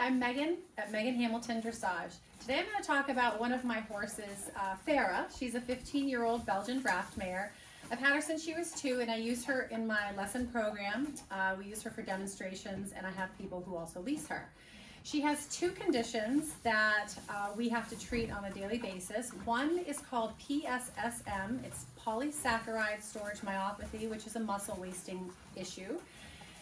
I'm Megan at Meghan Hamilton Dressage. Today I'm going to talk about one of my horses, Farah. She's a 15-year-old Belgian draft mare. I've had her since she was 2 and I use her in my lesson program. We use her for demonstrations and I have people who also lease her. She has 2 conditions that we have to treat on a daily basis. One is called PSSM. It's polysaccharide storage myopathy, which is a muscle wasting issue.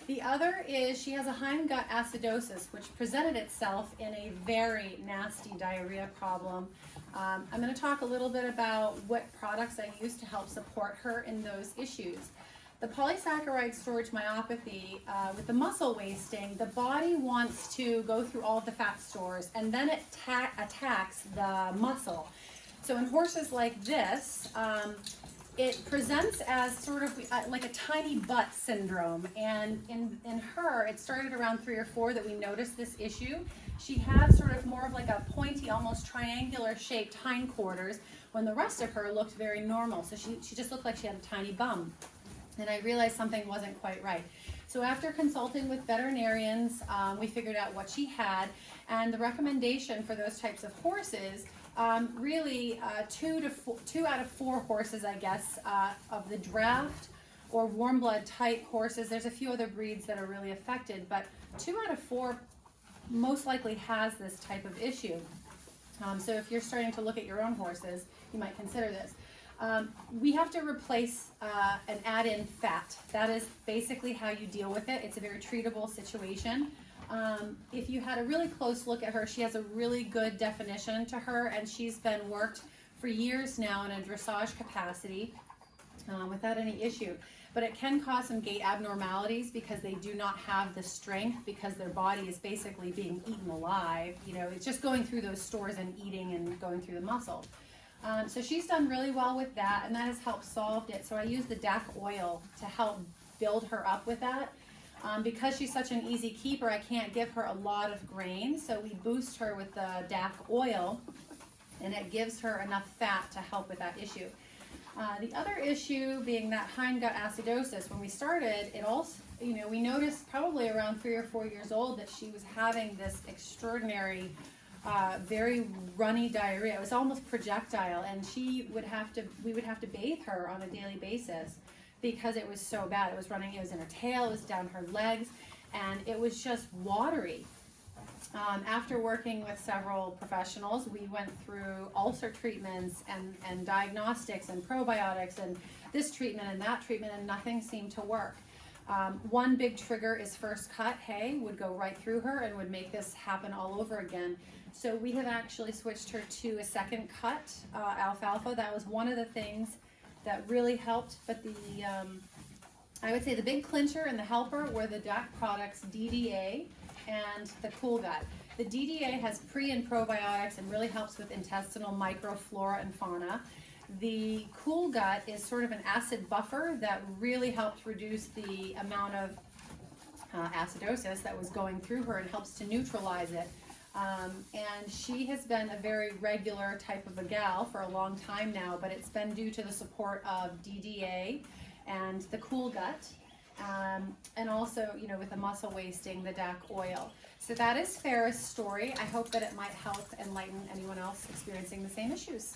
The other is she has a hindgut acidosis, which presented itself in a very nasty diarrhea problem. I'm going to talk a little bit about what products I use to help support her in those issues. The polysaccharide storage myopathy, with the muscle wasting, the body wants to go through all of the fat stores and then it attacks the muscle. So in horses like this, it presents as sort of like a tiny butt syndrome, and in her it started around 3 or 4 that we noticed this issue. She had sort of more of like a pointy, almost triangular shaped hindquarters when the rest of her looked very normal. So she just looked like she had a tiny bum, and I realized something wasn't quite right. So after consulting with veterinarians, we figured out what she had, and the recommendation for those types of horses, really 2 out of 4 horses, I guess, of the draft or warm blood type horses. There's a few other breeds that are really affected, but 2 out of 4 most likely has this type of issue. So if you're starting to look at your own horses, you might consider this. We have to replace and add in fat. That is basically how you deal with it. It's a very treatable situation. If you had a really close look at her, she has a really good definition to her, and she's been worked for years now in a dressage capacity without any issue. But it can cause some gait abnormalities because they do not have the strength, because their body is basically being eaten alive. You know, it's just going through those stores and eating and going through the muscle. So she's done really well with that, and that has helped solve it. So I use the DAC oil to help build her up with that. Because she's such an easy keeper, I can't give her a lot of grain, so we boost her with the DAC oil, and it gives her enough fat to help with that issue. The other issue being that hindgut acidosis. When we started, it also, we noticed probably around 3 or 4 years old that she was having this extraordinary, very runny diarrhea. It was almost projectile, and we would have to bathe her on a daily basis, because it was so bad. It was running, it was in her tail, it was down her legs, and it was just watery. After working with several professionals, we went through ulcer treatments and diagnostics and probiotics and this treatment and that treatment, and nothing seemed to work. One big trigger is first cut hay would go right through her and would make this happen all over again. So we have actually switched her to a second cut, alfalfa. That was one of the things that really helped, but I would say the big clincher and the helper were the DAC products, DDA and the Cool Gut. The DDA has pre and probiotics and really helps with intestinal microflora and fauna. The Cool Gut is sort of an acid buffer that really helps reduce the amount of acidosis that was going through her and helps to neutralize it. And she has been a very regular type of a gal for a long time now, but it's been due to the support of DDA and the Cool Gut, and also, with the muscle wasting, the DAC oil. So that is Farah's story. I hope that it might help enlighten anyone else experiencing the same issues.